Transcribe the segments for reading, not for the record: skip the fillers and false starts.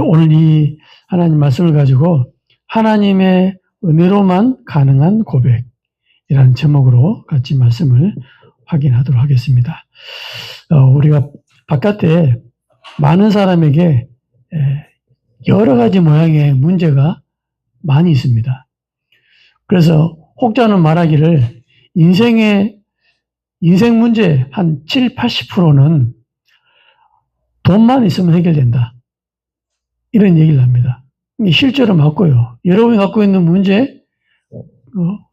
오늘 이 하나님 말씀을 가지고 하나님의 은혜로만 가능한 고백이라는 제목으로 같이 말씀을 확인하도록 하겠습니다. 우리가 바깥에 많은 사람에게 여러 가지 모양의 문제가 많이 있습니다. 그래서 혹자는 말하기를 인생 문제 한 7, 80%는 돈만 있으면 해결된다. 이런 얘기를 합니다. 실제로 맞고요. 여러분이 갖고 있는 문제,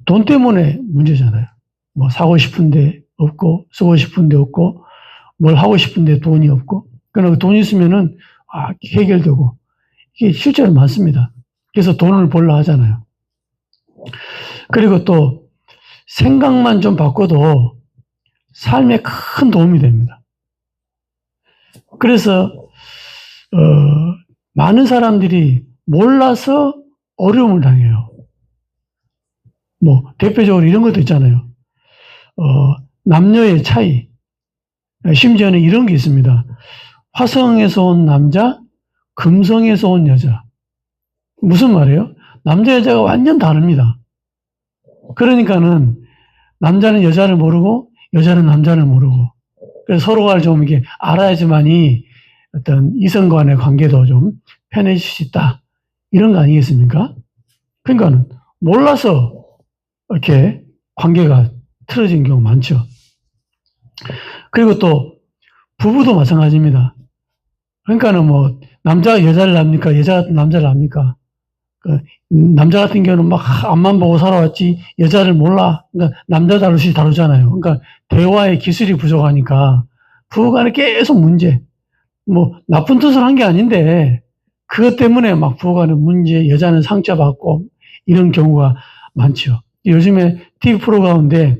돈 때문에 문제잖아요. 뭐 사고 싶은데 없고, 쓰고 싶은데 없고, 뭘 하고 싶은데 돈이 없고, 그러나 돈 있으면은 해결되고, 이게 실제로 많습니다. 그래서 돈을 벌려 하잖아요. 그리고 또 생각만 좀 바꿔도 삶에 큰 도움이 됩니다. 그래서 많은 사람들이 몰라서 어려움을 당해요. 뭐 대표적으로 이런 것도 있잖아요. 남녀의 차이, 심지어는 이런 게 있습니다. 화성에서 온 남자, 금성에서 온 여자. 무슨 말이에요? 남자 여자가 완전 다릅니다. 그러니까는 남자는 여자를 모르고 여자는 남자를 모르고, 그래서 서로가 좀 이게 알아야지만이 어떤 이성 간의 관계도 좀 편해질 수 있다. 이런 거 아니겠습니까? 그러니까는 몰라서 이렇게 관계가 틀어진 경우 많죠. 그리고 또 부부도 마찬가지입니다. 그러니까는 뭐 남자가 여자를 합니까? 여자가 남자를 합니까? 남자 같은 경우는 막 앞만 보고 살아왔지 여자를 몰라. 그러니까 남자 다루시 다루잖아요. 그러니까 대화의 기술이 부족하니까 부부간에 계속 문제. 뭐 나쁜 뜻을 한 게 아닌데 그것 때문에 막 부부간에 문제, 여자는 상처받고 이런 경우가 많죠. 요즘에 TV 프로 가운데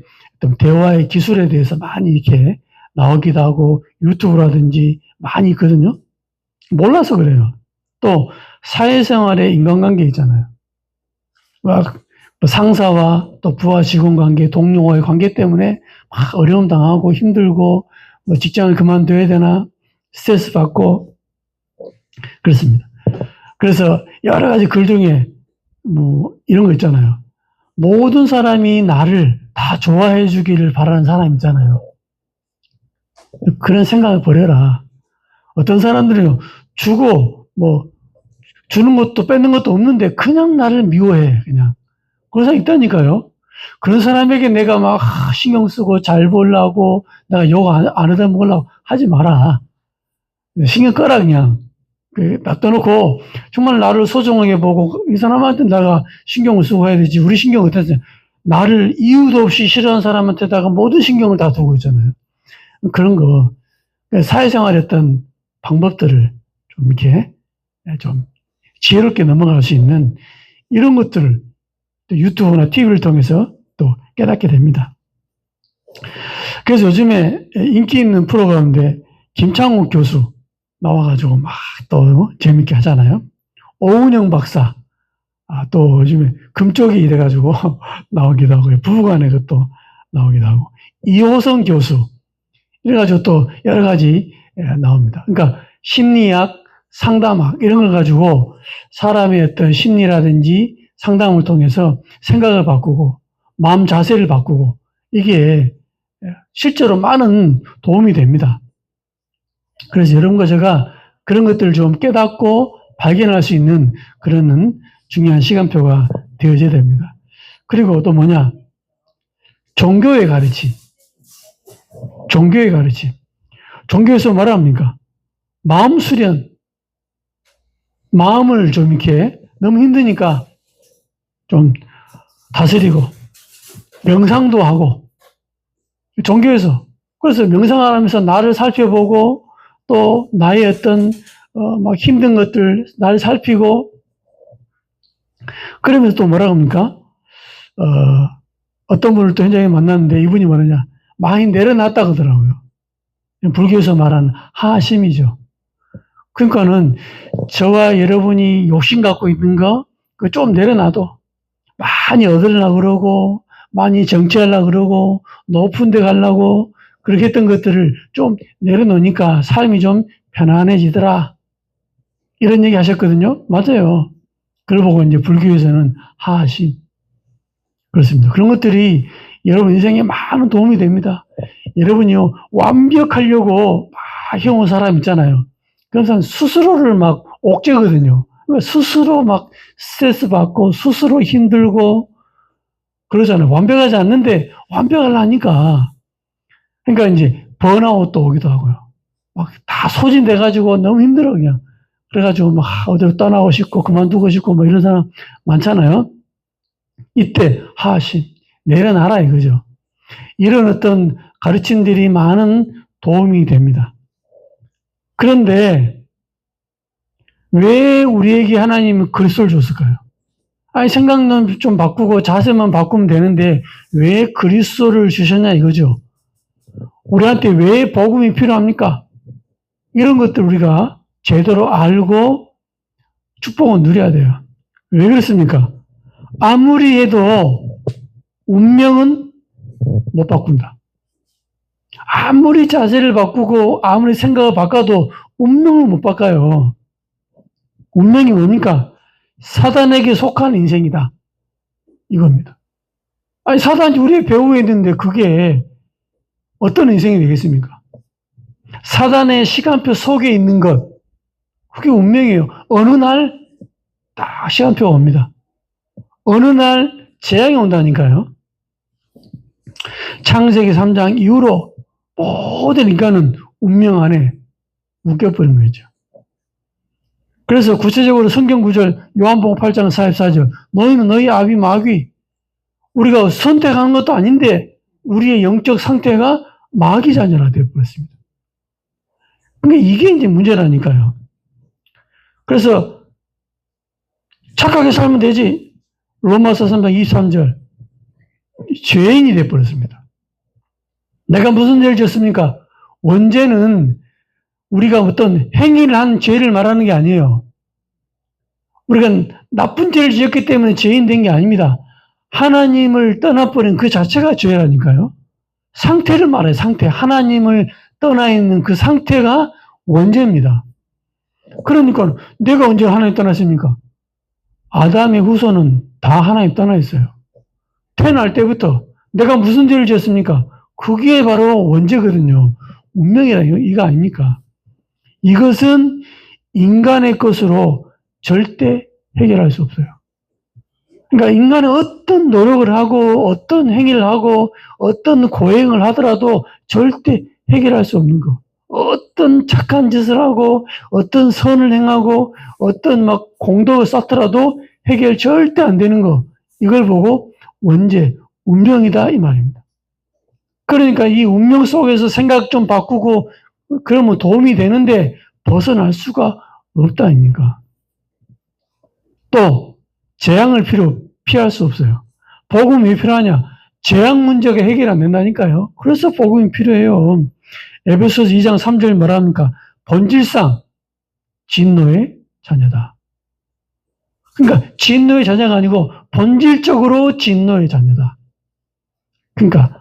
대화의 기술에 대해서 많이 이렇게 나오기도 하고 유튜브라든지 많이 있거든요. 몰라서 그래요. 또 사회생활의 인간관계 있잖아요. 막 상사와 또 부하 직원 관계, 동료와의 관계 때문에 막 어려움 당하고 힘들고 뭐 직장을 그만둬야 되나 스트레스 받고 그렇습니다. 그래서 여러 가지 글 중에 뭐 이런 거 있잖아요. 모든 사람이 나를 다 좋아해 주기를 바라는 사람 있잖아요. 그런 생각을 버려라. 어떤 사람들은 주고 뭐 주는 것도 뺏는 것도 없는데 그냥 나를 미워해. 그냥 그런 사람 있다니까요. 그런 사람에게 내가 막 신경 쓰고 잘 보려고 내가 욕 안 얻어먹으려고 하지 마라. 신경 꺼라 그냥. 놔둬놓고 정말 나를 소중하게 보고 이 사람한테 내가 신경을 쓰고 해야 되지. 우리 신경 어땠어요? 나를 이유도 없이 싫어하는 사람한테다가 모든 신경을 다 두고 있잖아요. 그런 거 사회생활의 어떤 방법들을 좀 이렇게 좀 지혜롭게 넘어갈 수 있는 이런 것들을 유튜브나 TV를 통해서 또 깨닫게 됩니다. 그래서 요즘에 인기 있는 프로 가운데 김창욱 교수 나와가지고 막 또 재밌게 하잖아요. 오은영 박사, 또 요즘에 금쪽이 이래가지고 나오기도 하고요. 부부간에 그것도 나오기도 하고. 이호성 교수, 이래가지고 또 여러 가지 나옵니다. 그러니까 심리학, 상담학, 이런 걸 가지고 사람의 어떤 심리라든지 상담을 통해서 생각을 바꾸고, 마음 자세를 바꾸고, 이게 실제로 많은 도움이 됩니다. 그래서 여러분과 제가 그런 것들을 좀 깨닫고 발견할 수 있는 그런 중요한 시간표가 되어져야 됩니다. 그리고 또 뭐냐? 종교의 가르침. 종교의 가르침. 종교에서 뭐랍니까? 마음 수련. 마음을 좀 이렇게 너무 힘드니까 좀 다스리고, 명상도 하고, 종교에서. 그래서 명상을 하면서 나를 살펴보고, 또 나의 어떤 막 힘든 것들 나를 살피고 그러면서 또 뭐라고 합니까? 어떤 분을 또 현장에 만났는데 이분이 뭐냐냐 많이 내려놨다 그러더라고요. 불교에서 말하는 하심이죠. 그러니까는 저와 여러분이 욕심 갖고 있는 거 그거 좀 내려놔도 많이 얻으려고 그러고 많이 정치하려고 그러고 높은 데 가려고 그렇게 했던 것들을 좀 내려놓으니까 삶이 좀 편안해지더라. 이런 얘기 하셨거든요. 맞아요. 그걸 보고 이제 불교에서는 하신. 그렇습니다. 그런 것들이 여러분 인생에 많은 도움이 됩니다. 여러분이요, 완벽하려고 막 해온 사람 있잖아요. 그래서 스스로를 막 옥죄거든요. 스스로 막 스트레스 받고, 스스로 힘들고, 그러잖아요. 완벽하지 않는데, 완벽하려니까. 그러니까 이제, 번아웃도 오기도 하고요. 막 다 소진돼가지고 너무 힘들어, 그냥. 그래가지고 막 어디로 떠나고 싶고, 그만두고 싶고, 뭐 이런 사람 많잖아요. 이때, 하신, 내려놔라 이거죠. 이런 어떤 가르침들이 많은 도움이 됩니다. 그런데 왜 우리에게 하나님은 그리스도를 줬을까요? 아니, 생각만 좀 바꾸고 자세만 바꾸면 되는데 왜 그리스도를 주셨냐 이거죠. 우리한테 왜 복음이 필요합니까? 이런 것들 우리가 제대로 알고 축복을 누려야 돼요. 왜 그렇습니까? 아무리 해도 운명은 못 바꾼다. 아무리 자세를 바꾸고 아무리 생각을 바꿔도 운명을 못 바꿔요. 운명이 뭡니까? 사단에게 속한 인생이다. 이겁니다. 아니, 사단이 우리의 배후에 있는데 그게 어떤 인생이 되겠습니까? 사단의 시간표 속에 있는 것, 그게 운명이에요. 어느 날 딱 시간표가 옵니다. 어느 날 재앙이 온다니까요. 창세기 3장 이후로 모든 인간은 운명 안에 묶여버린 거죠. 그래서 구체적으로 성경 구절 요한복음 8장 44절 너희는 너희 아비 마귀 우리가 선택하는 것도 아닌데 우리의 영적 상태가 마귀 자녀라 되어버렸습니다. 그러니까 이게 이제 문제라니까요. 그래서 착하게 살면 되지. 로마서 3장 23절 죄인이 되어버렸습니다. 내가 무슨 죄를 지었습니까? 원죄는 우리가 어떤 행위를 한 죄를 말하는 게 아니에요. 우리가 나쁜 죄를 지었기 때문에 죄인 된 게 아닙니다. 하나님을 떠나버린 그 자체가 죄라니까요. 상태를 말해요. 상태. 하나님을 떠나 있는 그 상태가 원죄입니다. 그러니까 내가 언제 하나님 떠났습니까? 아담의 후손은 다 하나님 떠나 있어요. 태어날 때부터 내가 무슨 죄를 지었습니까? 그게 바로 원죄거든요. 운명이라 이거 아닙니까? 이것은 인간의 것으로 절대 해결할 수 없어요. 그러니까 인간은 어떤 노력을 하고 어떤 행위를 하고 어떤 고행을 하더라도 절대 해결할 수 없는 거. 어떤 착한 짓을 하고 어떤 선을 행하고 어떤 막 공덕을 쌓더라도 해결 절대 안 되는 거. 이걸 보고 원죄, 운명이다 이 말입니다. 그러니까 이 운명 속에서 생각 좀 바꾸고 그러면 도움이 되는데 벗어날 수가 없다 아닙니까? 또 재앙을 피할 수 없어요. 복음이 왜 필요하냐? 재앙 문제가 해결 안 된다니까요. 그래서 복음이 필요해요. 에베소서 2장 3절 뭐라 합니까? 본질상 진노의 자녀다. 그러니까 진노의 자녀가 아니고 본질적으로 진노의 자녀다. 그러니까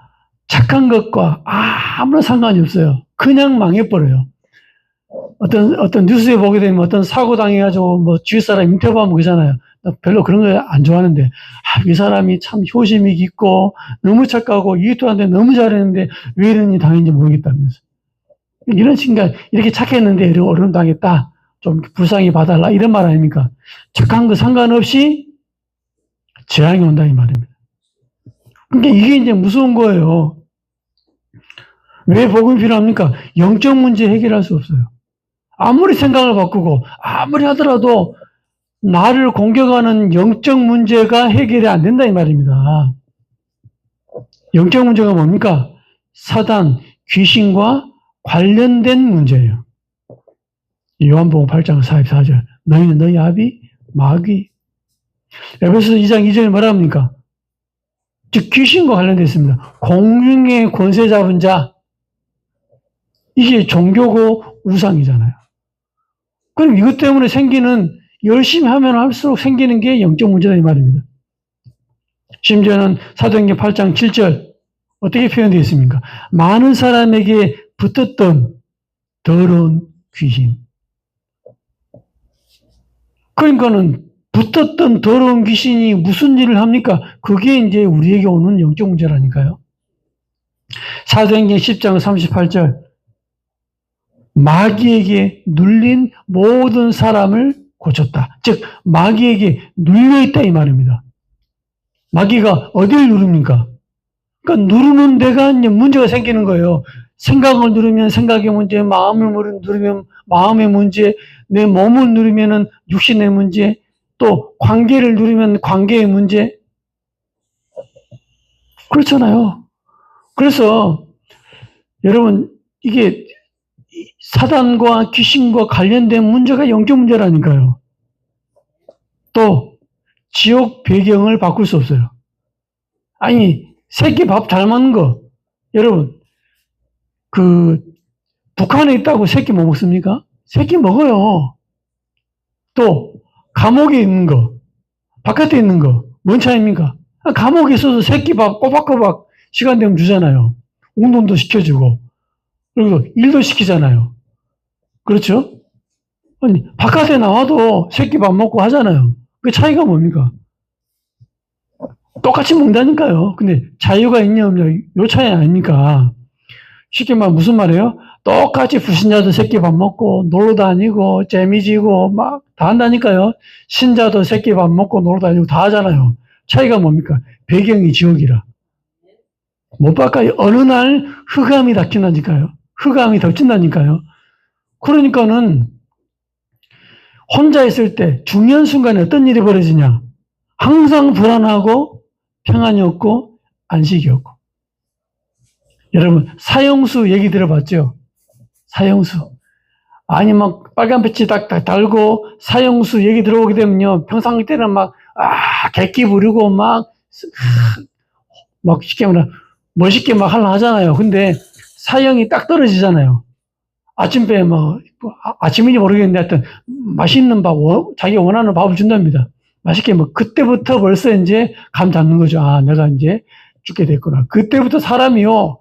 착한 것과 아무런 상관이 없어요. 그냥 망해버려요. 어떤 뉴스에 보게 되면 어떤 사고 당해가지고 뭐 주위 사람 인터뷰하면 그러잖아요. 별로 그런 거 안 좋아하는데, 이 사람이 참 효심이 깊고 너무 착하고 이웃도 한테 너무 잘했는데 왜 이런 일이 당했는지 모르겠다면서. 이런 친구가 이렇게 착했는데 이런 어려움 당했다. 좀 불쌍히 봐달라. 이런 말 아닙니까? 착한 거 상관없이 재앙이 온다 이 말입니다. 그러니까 이게 이제 무서운 거예요. 왜 복음이 필요합니까? 영적 문제 해결할 수 없어요. 아무리 생각을 바꾸고 아무리 하더라도 나를 공격하는 영적 문제가 해결이 안 된다 이 말입니다. 영적 문제가 뭡니까? 사단, 귀신과 관련된 문제예요. 요한복음 8장 44절 너희는 너희 아비 마귀. 에베소서 2장 2절 뭐라 합니까? 즉 귀신과 관련되어 있습니다. 공중의 권세 잡은 자. 이게 종교고 우상이잖아요. 그럼 이것 때문에 생기는 열심히 하면 할수록 생기는 게 영적 문제다 이 말입니다. 심지어는 사도행전 8장 7절 어떻게 표현되어 있습니까? 많은 사람에게 붙었던 더러운 귀신. 그러니까는 붙었던 더러운 귀신이 무슨 일을 합니까? 그게 이제 우리에게 오는 영적 문제라니까요. 사도행전 10장 38절. 마귀에게 눌린 모든 사람을 고쳤다. 즉 마귀에게 눌려있다 이 말입니다. 마귀가 어디를 누릅니까? 그러니까 누르는 데가 이제 문제가 생기는 거예요. 생각을 누르면 생각의 문제, 마음을 누르면 마음의 문제, 내 몸을 누르면 육신의 문제, 또 관계를 누르면 관계의 문제. 그렇잖아요. 그래서 여러분 이게 사단과 귀신과 관련된 문제가 영적 문제라니까요. 또 지옥 배경을 바꿀 수 없어요. 아니 새끼 밥 잘 먹는 거 여러분 북한에 있다고 새끼 못 먹습니까? 새끼 먹어요. 또 감옥에 있는 거 바깥에 있는 거 뭔 차이입니까? 감옥에 있어도 새끼 밥 꼬박꼬박 시간 되면 주잖아요. 운동도 시켜주고 그리고 일도 시키잖아요. 그렇죠? 아니 바깥에 나와도 새끼 밥 먹고 하잖아요. 그 차이가 뭡니까? 똑같이 먹는다니까요. 근데 자유가 있냐 없냐 요 차이 아닙니까? 쉽게 말하면 무슨 말이에요? 똑같이 불신자도 새끼 밥 먹고 놀러 다니고 재미지고 막 다 한다니까요. 신자도 새끼 밥 먹고 놀러 다니고 다 하잖아요. 차이가 뭡니까? 배경이 지옥이라. 못 바꿔요. 어느 날 흑암이 닥친다니까요. 흑암이 덮친다니까요. 그러니까는 혼자 있을 때 중요한 순간에 어떤 일이 벌어지냐? 항상 불안하고 평안이 없고 안식이 없고. 여러분 사형수 얘기 들어봤죠? 사형수. 아니 막 빨간 배지 딱딱 달고 사형수 얘기 들어오게 되면요. 평상 때는 막 객기 부리고 막 쉽게 말하면 멋있게 막 하려 하잖아요. 근데 사형이 딱 떨어지잖아요. 아침에 아침인지 모르겠는데 하여튼 맛있는 밥, 자기가 원하는 밥을 준답니다. 맛있게 그때부터 벌써 이제 감 잡는 거죠. 내가 이제 죽게 됐구나. 그때부터 사람이요.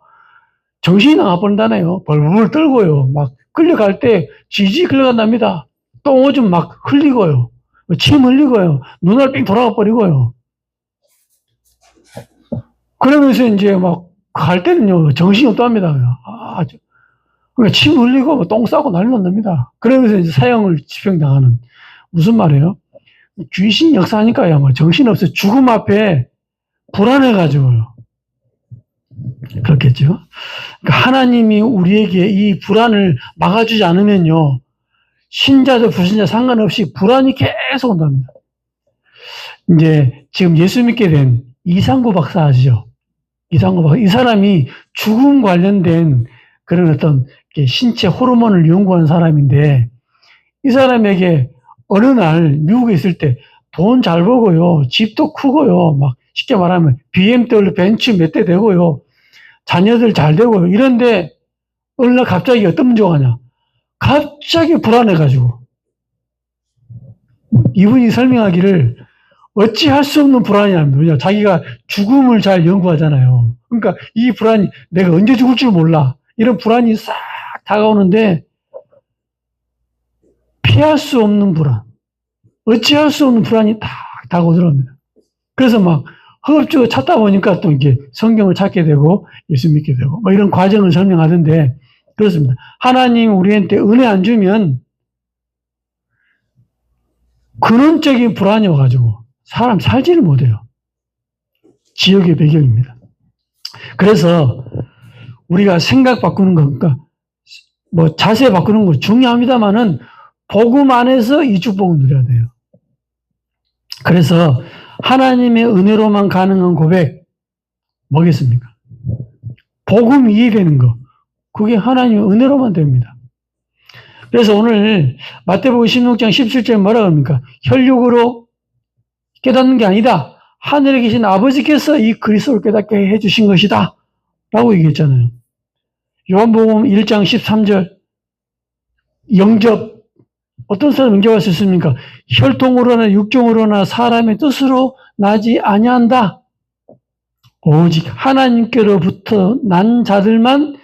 정신이 나가버린다네요. 벌벌 떨고요. 막 끌려갈 때 지지 끌려간답니다. 똥 오줌 막 흘리고요. 침 흘리고요. 눈알 삥 돌아가 버리고요. 그러면서 이제 갈 때는요. 정신이 없답니다. 그러니까 침 흘리고 똥 싸고 난리 난답니다. 그러면서 이제 사형을 집행당하는. 무슨 말이에요? 귀신 역사니까요. 정신없어요. 죽음 앞에 불안해가지고요. 그렇겠죠. 그러니까 하나님이 우리에게 이 불안을 막아주지 않으면요. 신자도 불신자 상관없이 불안이 계속 온답니다. 이제 지금 예수 믿게 된 이상구 박사 아시죠? 이상구 박사. 이 사람이 죽음 관련된 그런 어떤 신체 호르몬을 연구한 사람인데 이 사람에게 어느 날 미국에 있을 때 돈 잘 벌고요. 집도 크고요. 쉽게 말하면 BMW 벤츠 몇 대 되고요. 자녀들 잘 되고요. 이런데 어느 날 갑자기 어떤 문제가 하냐. 갑자기 불안해가지고 이분이 설명하기를 어찌할 수 없는 불안이랍니다. 왜냐 자기가 죽음을 잘 연구하잖아요. 그러니까 이 불안이 내가 언제 죽을 줄 몰라. 이런 불안이 싹 다가오는데 피할 수 없는 불안, 어찌할 수 없는 불안이 딱 다가오더랍니다. 그래서 허겁지겁 찾다 보니까 또 이게 성경을 찾게 되고 예수 믿게 되고 이런 과정을 설명하던데 그렇습니다. 하나님 우리한테 은혜 안 주면 근원적인 불안이 와가지고 사람 살지를 못해요. 지옥의 배경입니다. 그래서 우리가 생각 바꾸는 거, 그러니까 자세 바꾸는 거 중요합니다만은 복음 안에서 이 축복을 누려야 돼요. 그래서 하나님의 은혜로만 가능한 고백 뭐겠습니까? 복음 이해되는 거. 그게 하나님의 은혜로만 됩니다. 그래서 오늘 마태복음 16장 17절에 뭐라고 합니까? 혈육으로 깨닫는 게 아니다. 하늘에 계신 아버지께서 이 그리스도를 깨닫게 해주신 것이다. 라고 얘기했잖아요. 요한복음 1장 13절 영접 어떤 사람 영접할 수 있습니까? 혈통으로나 육종으로나 사람의 뜻으로 나지 아니한다. 오직 하나님께로부터 난 자들만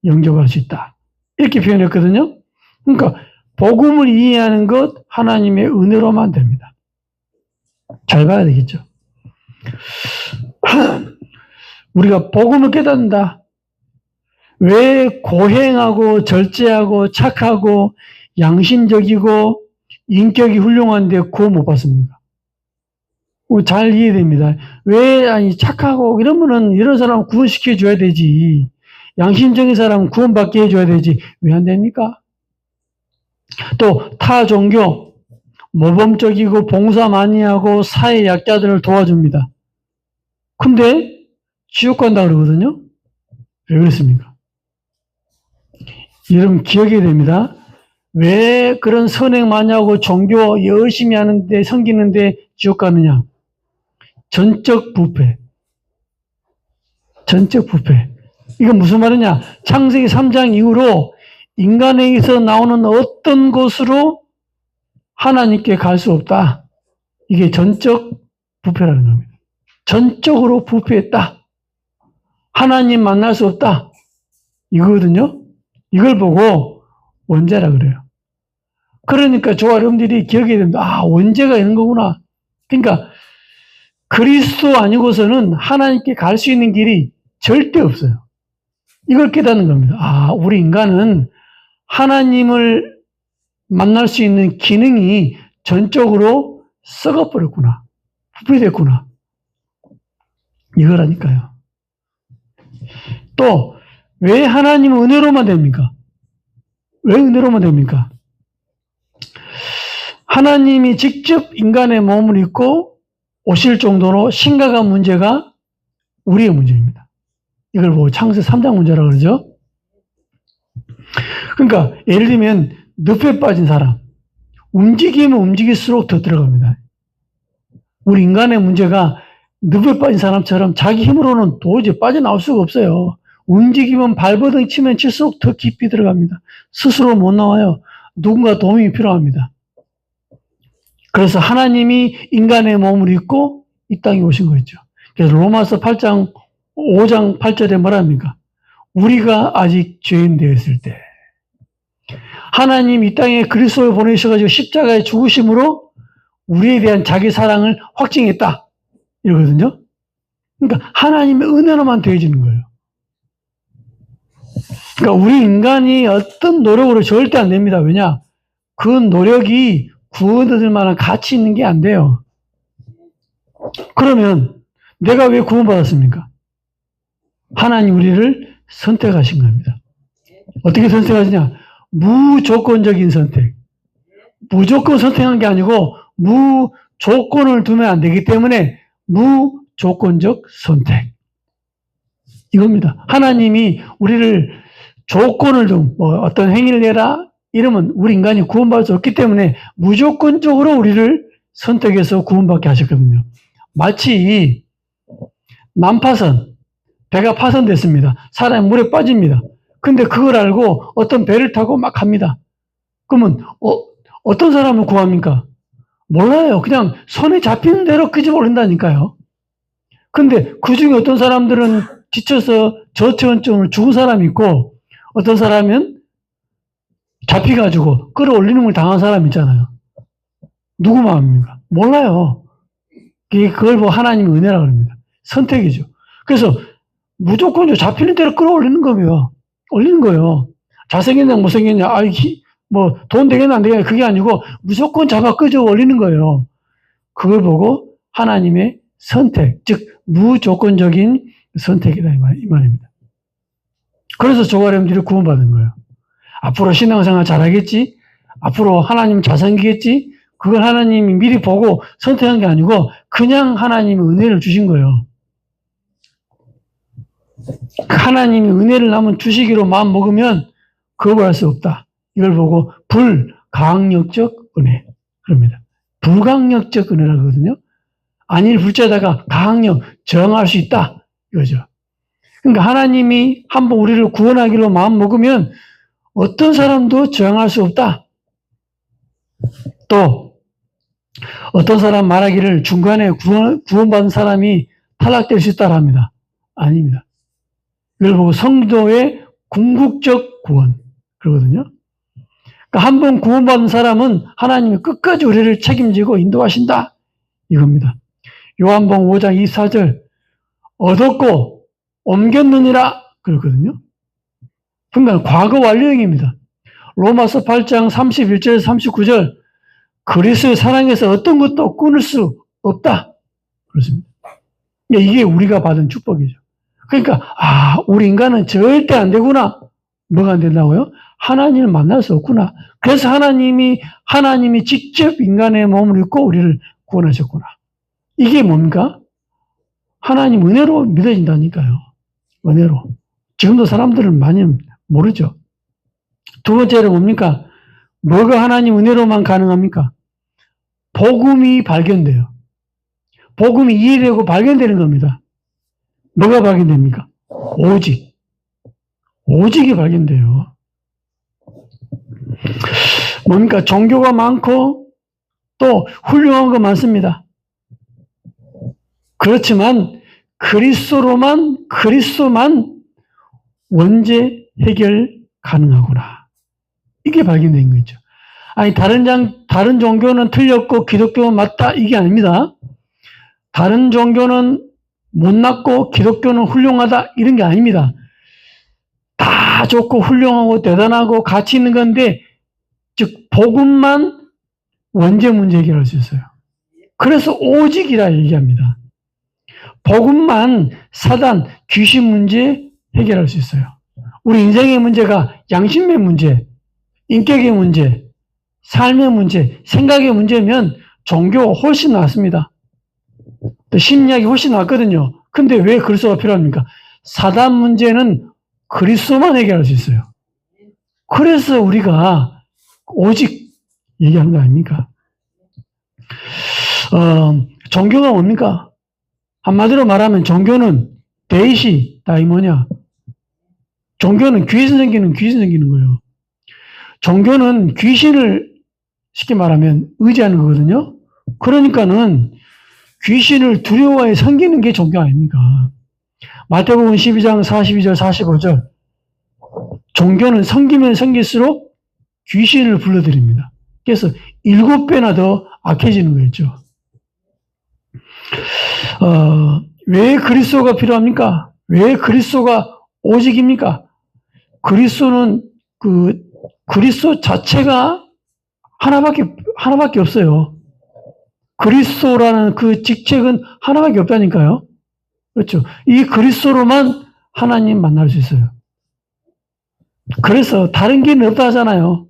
영접할 수 있다. 이렇게 표현했거든요. 그러니까 복음을 이해하는 것 하나님의 은혜로만 됩니다. 잘 봐야 되겠죠. 우리가 복음을 깨닫는다. 왜 고행하고 절제하고 착하고 양심적이고 인격이 훌륭한데 구원 못 받습니까? 잘 이해됩니다. 왜 착하고 이러면은 이런 사람 구원시켜 줘야 되지. 양심적인 사람은 구원받게 해줘야 되지. 왜 안 됩니까? 또 타 종교 모범적이고 봉사 많이 하고 사회 약자들을 도와줍니다. 근데 지옥 간다 그러거든요. 왜 그렇습니까? 여러분 기억해야 됩니다. 왜 그런 선행 많이 하고 종교 열심히 하는데 섬기는데 지옥 가느냐? 전적 부패. 전적 부패. 이건 무슨 말이냐? 창세기 3장 이후로 인간에게서 나오는 어떤 곳으로 하나님께 갈 수 없다. 이게 전적 부패라는 겁니다. 전적으로 부패했다. 하나님 만날 수 없다. 이거거든요. 이걸 보고 원죄라 그래요. 그러니까 저와 여러분들이 기억해야 됩니다. 아, 원죄가 이런 거구나. 그러니까 그리스도 아니고서는 하나님께 갈 수 있는 길이 절대 없어요. 이걸 깨닫는 겁니다. 아, 우리 인간은 하나님을 만날 수 있는 기능이 전적으로 썩어버렸구나. 부패됐구나. 이거라니까요. 또 왜 하나님은 은혜로만 됩니까? 왜 은혜로만 됩니까? 하나님이 직접 인간의 몸을 입고 오실 정도로 심각한 문제가 우리의 문제입니다. 이걸 보고 창세기 3장 문제라고 그러죠. 그러니까 예를 들면 늪에 빠진 사람, 움직이면 움직일수록 더 들어갑니다. 우리 인간의 문제가 늪에 빠진 사람처럼 자기 힘으로는 도저히 빠져나올 수가 없어요. 움직이면 발버둥 치면 칠수록 더 깊이 들어갑니다. 스스로 못 나와요. 누군가 도움이 필요합니다. 그래서 하나님이 인간의 몸을 입고 이 땅에 오신 거였죠. 그래서 로마서 8장 5장 8절에 뭐랍니까? 우리가 아직 죄인 되었을 때 하나님 이 땅에 그리스도를 보내셔가지고 십자가에 죽으심으로 우리에 대한 자기 사랑을 확증했다. 이러거든요. 그러니까 하나님의 은혜로만 되어지는 거예요. 그러니까 우리 인간이 어떤 노력으로 절대 안 됩니다. 왜냐? 그 노력이 구원 얻을 만한 가치 있는 게 안 돼요. 그러면 내가 왜 구원받았습니까? 하나님 우리를 선택하신 겁니다. 어떻게 선택하시냐? 무조건적인 선택. 무조건 선택한 게 아니고 무조건을 두면 안 되기 때문에 무조건적 선택. 이겁니다. 하나님이 우리를 조건을 좀 어떤 행위를 해라 이러면 우리 인간이 구원받을 수 없기 때문에 무조건적으로 우리를 선택해서 구원받게 하셨거든요. 마치 난파선, 배가 파손됐습니다. 사람이 물에 빠집니다. 근데 그걸 알고 어떤 배를 타고 막 갑니다. 그러면 어떤 사람을 구합니까? 몰라요. 그냥 손에 잡히는 대로 끄집어 올린다니까요. 근데 그 중에 어떤 사람들은 지쳐서 저체온증을 죽은 사람이 있고 어떤 사람은 잡혀가지고 끌어올리는 걸 당한 사람이 있잖아요. 누구 마음입니까? 몰라요. 그걸 보고 하나님의 은혜라고 합니다. 선택이죠. 그래서 무조건 잡히는 대로 끌어올리는 거예요. 올리는 거예요. 잘생겼냐 못생겼냐 뭐 돈 되겠냐 안 되겠냐 그게 아니고 무조건 잡아 끄집어 올리는 거예요. 그걸 보고 하나님의 선택, 즉 무조건적인 선택이다 이 말입니다. 그래서 저와 여러분들이 구원받은 거예요. 앞으로 신앙생활 잘하겠지? 앞으로 하나님 잘생기겠지? 그걸 하나님이 미리 보고 선택한 게 아니고 그냥 하나님이 은혜를 주신 거예요. 하나님이 은혜를 나면 주시기로 마음 먹으면 거부할 수 없다. 이걸 보고 불강력적 은혜 그럽니다. 불강력적 은혜라고 하거든요. 아니를 불자다가 강력, 정할 수 있다. 이거죠. 그러니까 하나님이 한번 우리를 구원하기로 마음 먹으면 어떤 사람도 저항할 수 없다. 또 어떤 사람 말하기를 중간에 구원받은 사람이 탈락될 수 있다고 합니다. 아닙니다. 이걸 보고 성도의 궁극적 구원 그러거든요. 그러니까 한 번 구원받은 사람은 하나님이 끝까지 우리를 책임지고 인도하신다. 이겁니다. 요한복음 5장 24절 얻었고 옮겼느니라 그렇거든요. 그러니까 과거 완료형입니다. 로마서 8장 31절 39절 그리스도의 사랑에서 어떤 것도 끊을 수 없다. 그렇습니다. 이게 우리가 받은 축복이죠. 그러니까 우리 인간은 절대 안 되구나. 뭐가 안 된다고요? 하나님을 만날 수 없구나. 그래서 하나님이 직접 인간의 몸을 입고 우리를 구원하셨구나. 이게 뭡니까? 하나님 은혜로 믿어진다니까요. 은혜로. 지금도 사람들은 많이 모르죠. 두 번째로 뭡니까? 뭐가 하나님 은혜로만 가능합니까? 복음이 발견돼요. 복음이 이해되고 발견되는 겁니다. 뭐가 발견됩니까? 오직이 발견돼요. 뭡니까? 종교가 많고 또 훌륭한 거 많습니다. 그렇지만 그리스도만 원죄 해결 가능하구나. 이게 발견된 거죠. 아니 다른 종교는 틀렸고 기독교는 맞다 이게 아닙니다. 다른 종교는 못났고 기독교는 훌륭하다 이런 게 아닙니다. 다 좋고 훌륭하고 대단하고 가치 있는 건데 즉 복음만 원죄 문제 해결할 수 있어요. 그래서 오직이라 얘기합니다. 복음만 사단, 귀신 문제 해결할 수 있어요. 우리 인생의 문제가 양심의 문제, 인격의 문제, 삶의 문제, 생각의 문제면 종교가 훨씬 낫습니다. 또 심리학이 훨씬 낫거든요. 근데 왜 그리스도가 필요합니까? 사단 문제는 그리스도만 해결할 수 있어요. 그래서 우리가 오직 얘기하는 거 아닙니까? 종교가 뭡니까? 한마디로 말하면 종교는 다이모냐? 종교는 귀신 생기는 거예요. 종교는 귀신을 쉽게 말하면 의지하는 거거든요. 그러니까는 귀신을 두려워해 섬기는 게 종교 아닙니까? 마태복음 12장 42절 45절 종교는 섬기면 섬길수록 귀신을 불러들입니다. 그래서 7배나 더 악해지는 거였죠. 왜 그리스도가 필요합니까? 왜 그리스도가 오직입니까? 그리스도는 그리스도 자체가 하나밖에 없어요. 그리스도라는 그 직책은 하나밖에 없다니까요. 그렇죠. 이 그리스도로만 하나님 만날 수 있어요. 그래서 다른 길은 없다 하잖아요.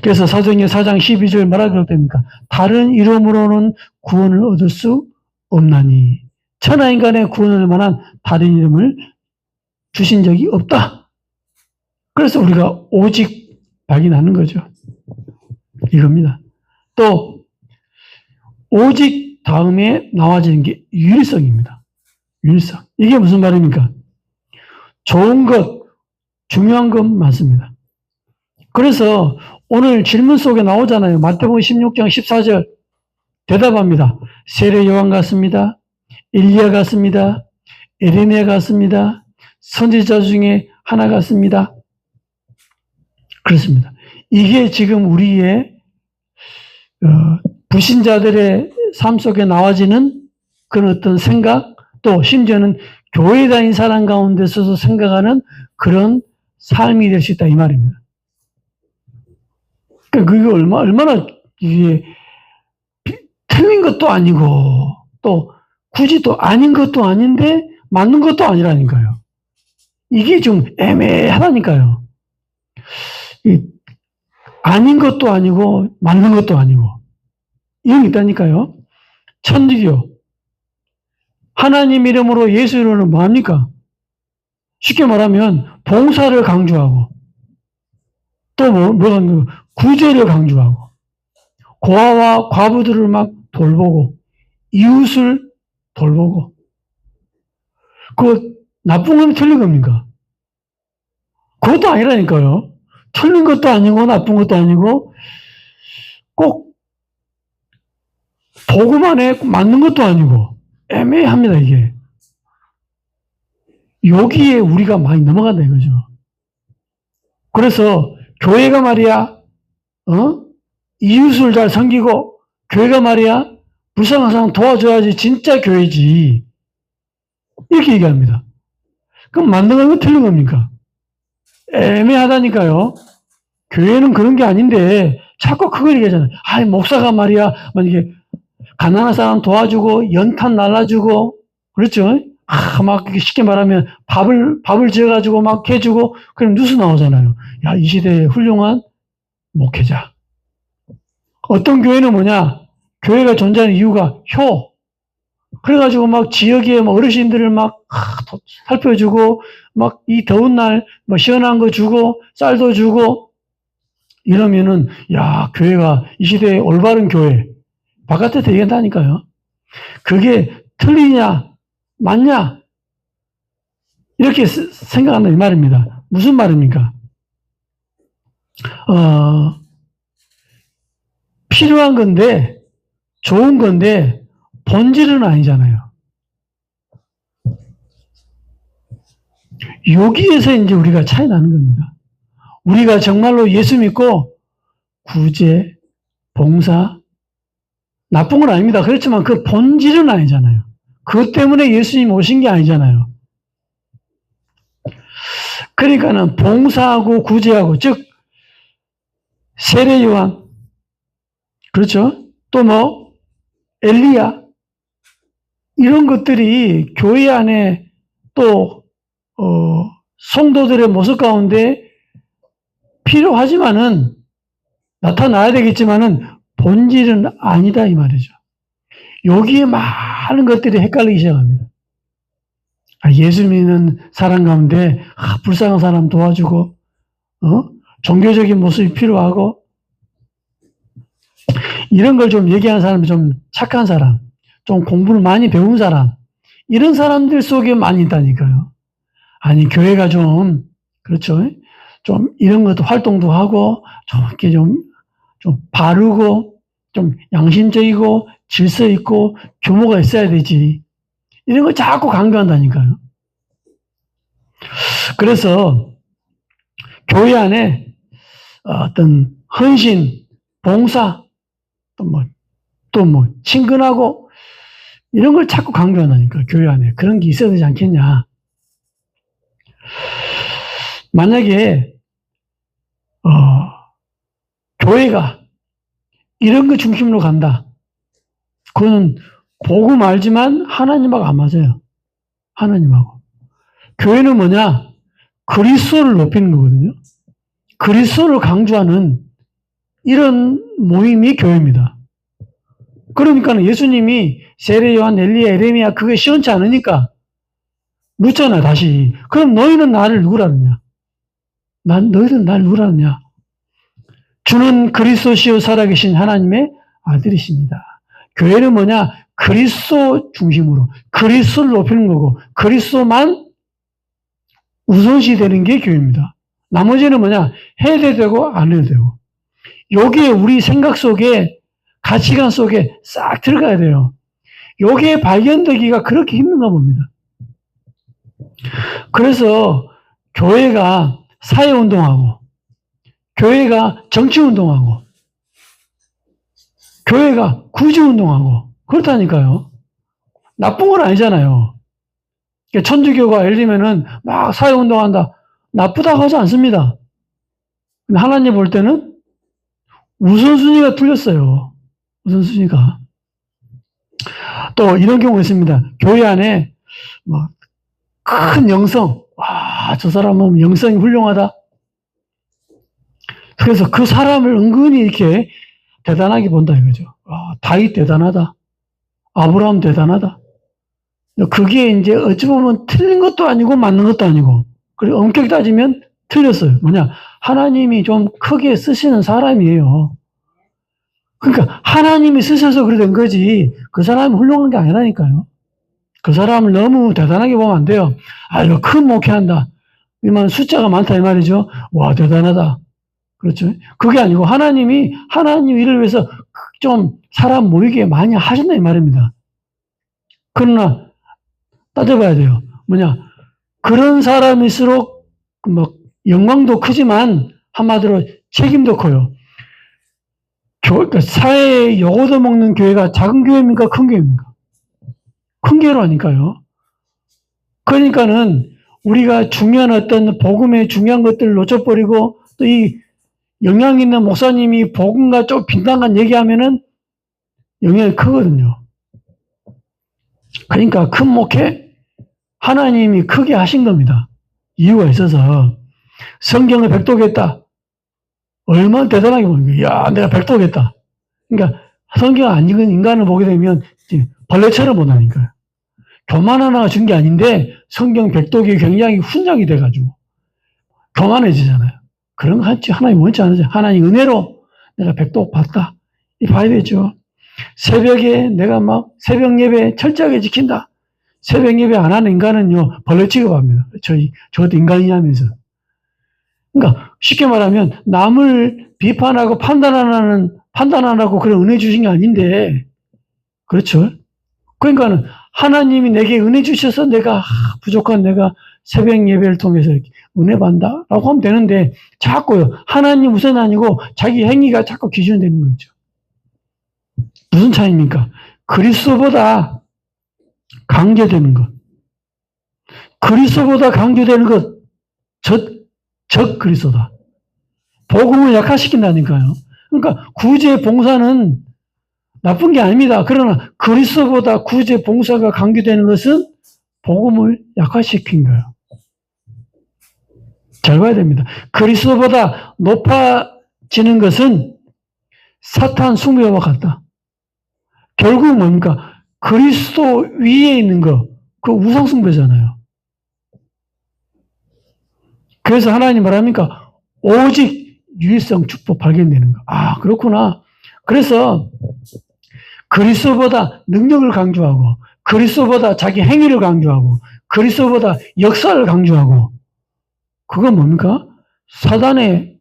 그래서 사도행전 4장 12절 뭐라고 기록됩니까? 다른 이름으로는 구원을 얻을 수 없나니 천하인간의 구원을 만한 다른 이름을 주신 적이 없다. 그래서 우리가 오직 발견하는 거죠. 이겁니다. 또 오직 다음에 나와지는 게 유일성입니다. 유일성. 이게 무슨 말입니까? 좋은 것, 중요한 것 많습니다. 그래서 오늘 질문 속에 나오잖아요. 마태복음 16장 14절 대답합니다. 세례 요한 같습니다. 엘리야 같습니다. 에레미야 같습니다. 선지자 중에 하나 같습니다. 그렇습니다. 이게 지금 우리의 불신자들의 삶 속에 나와지는 그런 어떤 생각, 또 심지어는 교회 다닌 사람 가운데서도 생각하는 그런 삶이 될 수 있다 이 말입니다. 그러니까 그게 얼마나 이게 틀린 것도 아니고 또 굳이 또 아닌 것도 아닌데 맞는 것도 아니라니까요. 이게 좀 애매하다니까요. 아닌 것도 아니고 맞는 것도 아니고 이런 게 있다니까요. 천주교 하나님 이름으로 예수 이름으로 뭐합니까? 쉽게 말하면 봉사를 강조하고 또 구제를 강조하고 고아와 과부들을 막 돌보고 이웃을 돌보고 그 나쁜 건 틀린 겁니까? 그것도 아니라니까요. 틀린 것도 아니고 나쁜 것도 아니고 꼭 복음 안에 맞는 것도 아니고 애매합니다 이게. 여기에 우리가 많이 넘어간다 이거죠. 그래서 교회가 말이야 이웃을 잘 섬기고, 교회가 말이야, 불쌍한 사람 도와줘야지 진짜 교회지. 이렇게 얘기합니다. 그럼 만든 건 틀린 겁니까? 애매하다니까요. 교회는 그런 게 아닌데, 자꾸 그걸 얘기하잖아요. 목사가 말이야, 만약에 가난한 사람 도와주고, 연탄 날라주고, 그렇죠? 막 쉽게 말하면 밥을 지어가지고 막 해주고, 그럼 뉴스 나오잖아요. 야, 이 시대에 훌륭한 목회자. 어떤 교회는 뭐냐? 교회가 존재하는 이유가 효. 그래가지고 막 지역에 어르신들을 막 살펴주고, 막 이 더운 날 시원한 거 주고, 쌀도 주고, 이러면은, 야, 교회가 이 시대의 올바른 교회. 바깥에서 얘기한다니까요. 그게 틀리냐, 맞냐? 이렇게 생각한다, 이 말입니다. 무슨 말입니까? 필요한 건데, 좋은 건데, 본질은 아니잖아요. 여기에서 이제 우리가 차이 나는 겁니다. 우리가 정말로 예수 믿고, 구제, 봉사, 나쁜 건 아닙니다. 그렇지만 그 본질은 아니잖아요. 그것 때문에 예수님 오신 게 아니잖아요. 그러니까는 봉사하고 구제하고, 즉, 세례 요한, 그렇죠? 또 엘리야, 이런 것들이 교회 안에 또, 성도들의 모습 가운데 필요하지만은, 나타나야 되겠지만은, 본질은 아니다, 이 말이죠. 여기에 많은 것들이 헷갈리기 시작합니다. 예수 믿는 사람 가운데, 불쌍한 사람 도와주고, 종교적인 모습이 필요하고, 이런 걸 좀 얘기하는 사람이 좀 착한 사람, 좀 공부를 많이 배운 사람, 이런 사람들 속에 많이 있다니까요. 아니, 교회가 좀, 그렇죠. 좀 이런 것도 활동도 하고, 좀 이렇게 좀 바르고, 좀 양심적이고, 질서 있고, 규모가 있어야 되지. 이런 걸 자꾸 강조한다니까요. 그래서, 교회 안에 어떤 헌신, 봉사, 또 친근하고, 이런 걸 자꾸 강조한다니까, 교회 안에. 그런 게 있어야 되지 않겠냐. 만약에, 교회가 이런 거 중심으로 간다. 그거는 복음 알지만 하나님하고 안 맞아요. 하나님하고. 교회는 뭐냐? 그리스도를 높이는 거거든요. 그리스도를 강조하는 이런 모임이 교회입니다. 그러니까 예수님이 세례 요한, 엘리야, 에레미야 그게 시원치 않으니까 묻잖아, 다시. 그럼 너희는 나를 누구라 하느냐? 너희는 나를 누구라 하느냐? 주는 그리스도시요 살아계신 하나님의 아들이십니다. 교회는 뭐냐? 그리스도 중심으로 그리스도를 높이는 거고 그리스도만 우선시 되는 게 교회입니다. 나머지는 뭐냐? 해도 되고 안 해도 되고. 여기에 우리 생각 속에 가치관 속에 싹 들어가야 돼요. 여기에 발견되기가 그렇게 힘든가 봅니다. 그래서 교회가 사회운동하고 교회가 정치운동하고 교회가 구제운동하고 그렇다니까요. 나쁜 건 아니잖아요. 천주교가 예를 들면은 막 사회운동한다. 나쁘다고 하지 않습니다. 근데 하나님 볼 때는 우선순위가 틀렸어요. 우선순위가. 또 이런 경우가 있습니다. 교회 안에 큰 영성. 와, 저 사람은 영성이 훌륭하다. 그래서 그 사람을 은근히 이렇게 대단하게 본다 이거죠. 다윗 대단하다. 아브라함 대단하다. 그게 이제 어찌 보면 틀린 것도 아니고 맞는 것도 아니고, 그리고 엄격히 따지면 틀렸어요. 뭐냐? 하나님이 좀 크게 쓰시는 사람이에요. 그러니까 하나님이 쓰셔서 그래 된 거지, 그 사람이 훌륭한 게 아니라니까요. 그 사람을 너무 대단하게 보면 안 돼요. 이거 큰 목회한다. 이만 숫자가 많다 이 말이죠. 와, 대단하다. 그렇죠. 그게 아니고 하나님이 하나님 일을 위해서 좀 사람 모이게 많이 하신다 이 말입니다. 그러나 따져봐야 돼요. 뭐냐? 그런 사람일수록 영광도 크지만 한마디로 책임도 커요. 그러니까 사회에 요거도 먹는 교회가 작은 교회입니까? 큰 교회입니까? 큰 교회라니까요. 그러니까는 우리가 중요한 어떤 복음의 중요한 것들을 놓쳐버리고 또 이 영향 있는 목사님이 복음과 좀 빈당한 얘기하면은 영향이 크거든요. 그러니까 큰 목회 하나님이 크게 하신 겁니다. 이유가 있어서 성경을 백독했다. 얼마나 대단하게 보는 거예요. 야, 내가 백독했다. 그러니까 성경 안 읽은 인간을 보게 되면 벌레처럼 본다니까요. 교만 하나가 준 게 아닌데 성경 백독이 굉장히 훈장이 돼가지고 교만해지잖아요. 그런 거 하나님 원치 않으죠. 하나님 은혜로 내가 백독 봤다. 이 봐야 되죠. 새벽에 내가 막 새벽 예배 철저하게 지킨다. 새벽 예배 안 하는 인간은요, 벌레 취급합니다. 저것도 인간이냐면서. 그러니까 쉽게 말하면 남을 비판하고 판단 안 하고 그런 은혜 주신 게 아닌데, 그렇죠? 그러니까는 하나님이 내게 은혜 주셔서 내가 부족한 내가 새벽 예배를 통해서 이렇게 은혜 받는다라고 하면 되는데 자꾸요. 하나님 우선 아니고 자기 행위가 자꾸 기준되는 거죠. 무슨 차이입니까? 그리스도보다 강조되는 것. 그리스도보다 강조되는 것. 적 그리스도다. 복음을 약화시킨다니까요. 그러니까 구제 봉사는 나쁜 게 아닙니다. 그러나 그리스도보다 구제 봉사가 강조되는 것은 복음을 약화시킨 거예요. 잘 봐야 됩니다. 그리스도보다 높아지는 것은 사탄 숭배와 같다. 결국은 뭡니까? 그리스도 위에 있는 거, 그 우상 숭배잖아요. 그래서 하나님 말합니까? 오직 유일성 축복 발견되는 거. 아, 그렇구나. 그래서 그리스도보다 능력을 강조하고, 그리스도보다 자기 행위를 강조하고, 그리스도보다 역사를 강조하고, 그건 뭡니까? 사단의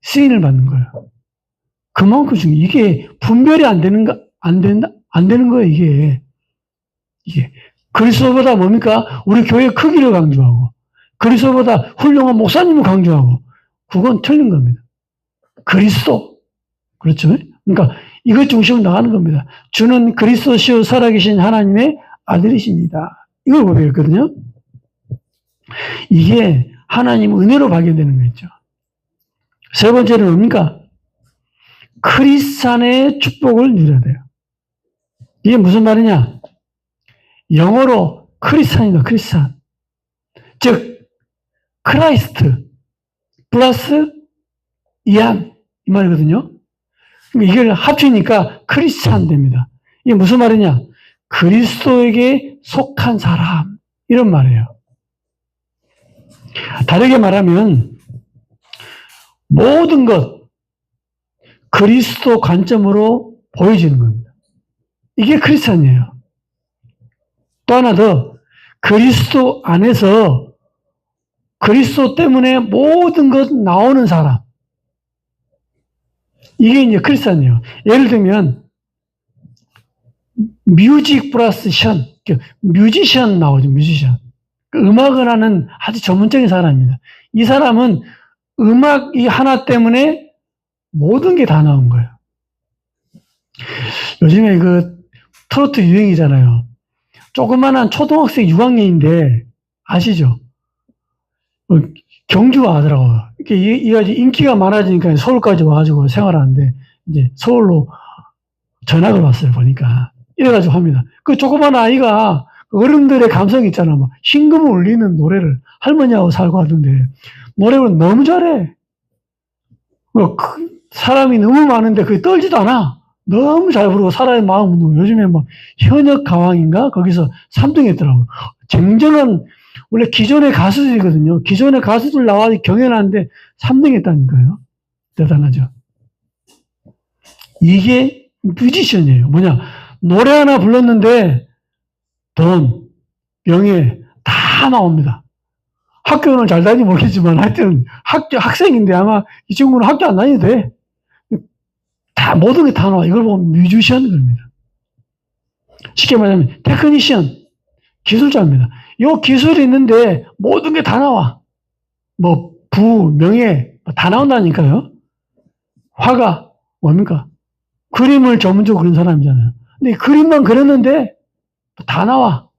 시인을 받는 거예요. 그만큼 이게 분별이 안 되는 거예요, 이게. 그리스도보다 뭡니까? 우리 교회 크기를 강조하고, 그리스도보다 훌륭한 목사님을 강조하고, 그건 틀린 겁니다. 그리스도. 그렇죠? 그러니까 이것 중심으로 나가는 겁니다. 주는 그리스도시요 살아계신 하나님의 아들이십니다. 이걸 고백했거든요. 이게 하나님 은혜로 발견되는 거죠. 세 번째는 뭡니까? 크리스찬의 축복을 누려야 돼요. 이게 무슨 말이냐? 영어로 크리스찬이다, 크리스찬. 즉, 크라이스트 플러스 이안 이 말이거든요. 이걸 합치니까 크리스찬 됩니다. 이게 무슨 말이냐? 그리스도에게 속한 사람 이런 말이에요. 다르게 말하면 모든 것 그리스도 관점으로 보여지는 겁니다. 이게 크리스찬이에요. 또 하나 더 그리스도 안에서 그리스도 때문에 모든 것 나오는 사람. 이게 이제 크리스찬이에요. 예를 들면 뮤직 플러스 션, 뮤지션 나오죠, 뮤지션. 음악을 하는 아주 전문적인 사람입니다. 이 사람은 음악이 하나 때문에 모든 게 다 나온 거예요. 요즘에 그 트로트 유행이잖아요. 조그만한 초등학생 6학년인데 아시죠? 경주가 하더라고요. 이게 인기가 많아지니까 서울까지 와가지고 생활하는데 이제 서울로 전학을 왔어요. 보니까 이래가지고 합니다. 그 조그만 아이가 어른들의 감성이 있잖아. 막 심금을 울리는 노래를 할머니하고 살고 하던데 노래를 너무 잘해. 사람이 너무 많은데 그게 떨지도 않아. 너무 잘 부르고 사람의 마음을 누고 요즘에 뭐 현역 가왕인가 거기서 3등 했더라고요. 쟁쟁한 원래 기존의 가수들이거든요. 기존의 가수들 나와서 경연하는데 3등 했다니까요. 대단하죠. 이게 뮤지션이에요. 뭐냐 노래 하나 불렀는데 돈, 명예 다 나옵니다. 학교는 잘 다니지 모르겠지만 하여튼 학생인데 아마 이 친구는 학교 안 다녀도 돼. 다 모든 게 다 나와. 이걸 보면 뮤지션 그럽니다. 쉽게 말하면 테크니션, 기술자입니다. 요 기술이 있는데 모든 게 다 나와. 뭐 부, 명예 다 나온다니까요. 화가 뭡니까? 그림을 전문적으로 그린 사람이잖아요. 근데 그림만 그렸는데 다 나와.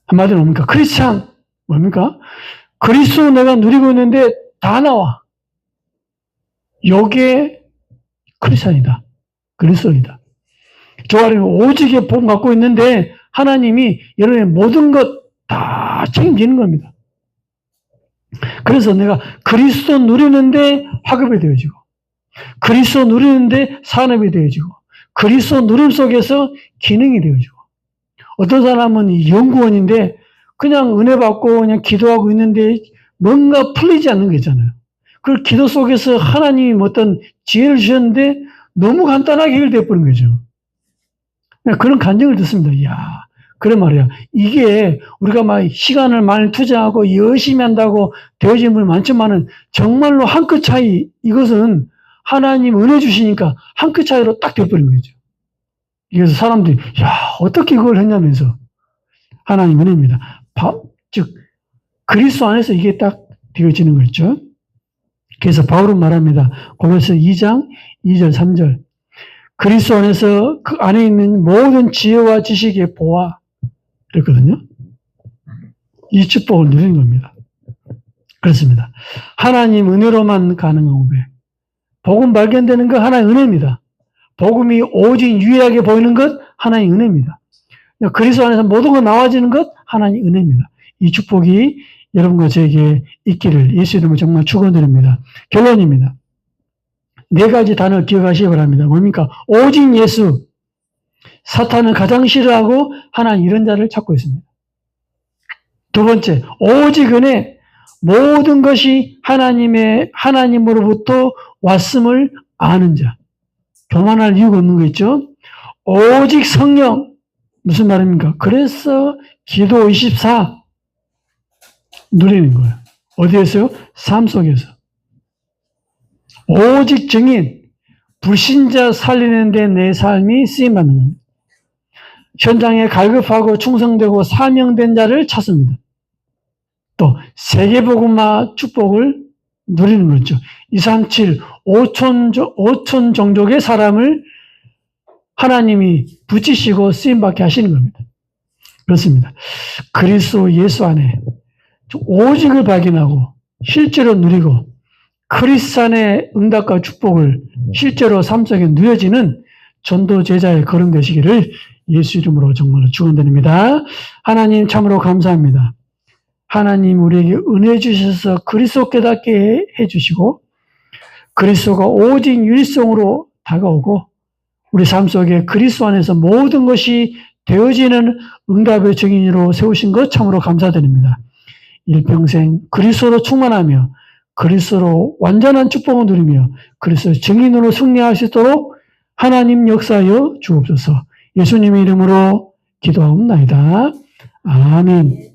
한마디로 뭡니까? 크리스찬 뭡니까? 그리스도 내가 누리고 있는데 다 나와. 요게 크리스찬이다. 그리스도이다. 저 아래는 오직의 복 갖고 있는데 하나님이 여러분의 모든 것 다 책임지는 겁니다. 그래서 내가 그리스도 누리는데 학업이 되어지고, 그리스도 누리는데 산업이 되어지고, 그리스도 누림 속에서 기능이 되어지고, 어떤 사람은 연구원인데 그냥 은혜 받고 그냥 기도하고 있는데 뭔가 풀리지 않는 거 있잖아요. 그 기도 속에서 하나님이 어떤 지혜를 주셨는데 너무 간단하게 해결되어 버린 거죠. 그런 간증을 듣습니다. 이야, 그래 말이야. 이게 우리가 막 시간을 많이 투자하고 열심히 한다고 되어진 분이 많지만은 정말로 한 끗 차이, 이것은 하나님 은혜 주시니까 한 끗 차이로 딱 되어버린 거죠. 그래서 사람들이, 야, 어떻게 그걸 했냐면서. 하나님 은혜입니다. 즉, 그리스도 안에서 이게 딱 되어지는 거죠. 그래서 바울은 말합니다. 고린도서 2장 2절 3절. 그리스도 안에서 그 안에 있는 모든 지혜와 지식의 보화. 그랬거든요. 이 축복을 누리는 겁니다. 그렇습니다. 하나님 은혜로만 가능한 고백. 복음 발견되는 것 하나의 은혜입니다. 복음이 오직 유일하게 보이는 것 하나의 은혜입니다. 그리스도 안에서 모든 것 나와지는 것 하나의 은혜입니다. 이 축복이 여러분과 저에게 있기를 예수 이름으로 정말 축원드립니다. 결론입니다. 네 가지 단어 기억하시기 바랍니다. 뭡니까? 오직 예수. 사탄은 가장 싫어하고 하나님 이런 자를 찾고 있습니다. 두 번째, 오직 은혜. 모든 것이 하나님으로부터 왔음을 아는 자. 교만할 이유가 없는 거 있죠? 오직 성령. 무슨 말입니까? 그래서 기도 24 누리는 거예요. 어디에서요? 삶 속에서. 오직 증인. 불신자 살리는데 내 삶이 쓰임받는 겁니다. 현장에 갈급하고 충성되고 사명된 자를 찾습니다. 또 세계복음화 축복을 누리는 거죠. 237, 5천 종족의 사람을 하나님이 붙이시고 쓰임받게 하시는 겁니다. 그렇습니다. 그리스도 예수 안에 오직을 발견하고 실제로 누리고 크리스찬의 응답과 축복을 실제로 삶 속에 누려지는 전도 제자의 걸음 되시기를 예수 이름으로 정말로 축원드립니다. 하나님 참으로 감사합니다. 하나님 우리에게 은혜 주셔서 그리스도 깨닫게 해주시고 그리스도가 오직 유일성으로 다가오고 우리 삶 속에 그리스도 안에서 모든 것이 되어지는 응답의 증인으로 세우신 것 참으로 감사드립니다. 일평생 그리스도로 충만하며 그리스도로 완전한 축복을 누리며 그리스도 증인으로 승리할 수 있도록 하나님 역사하여 주옵소서. 예수님의 이름으로 기도하옵나이다. 아멘.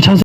찬송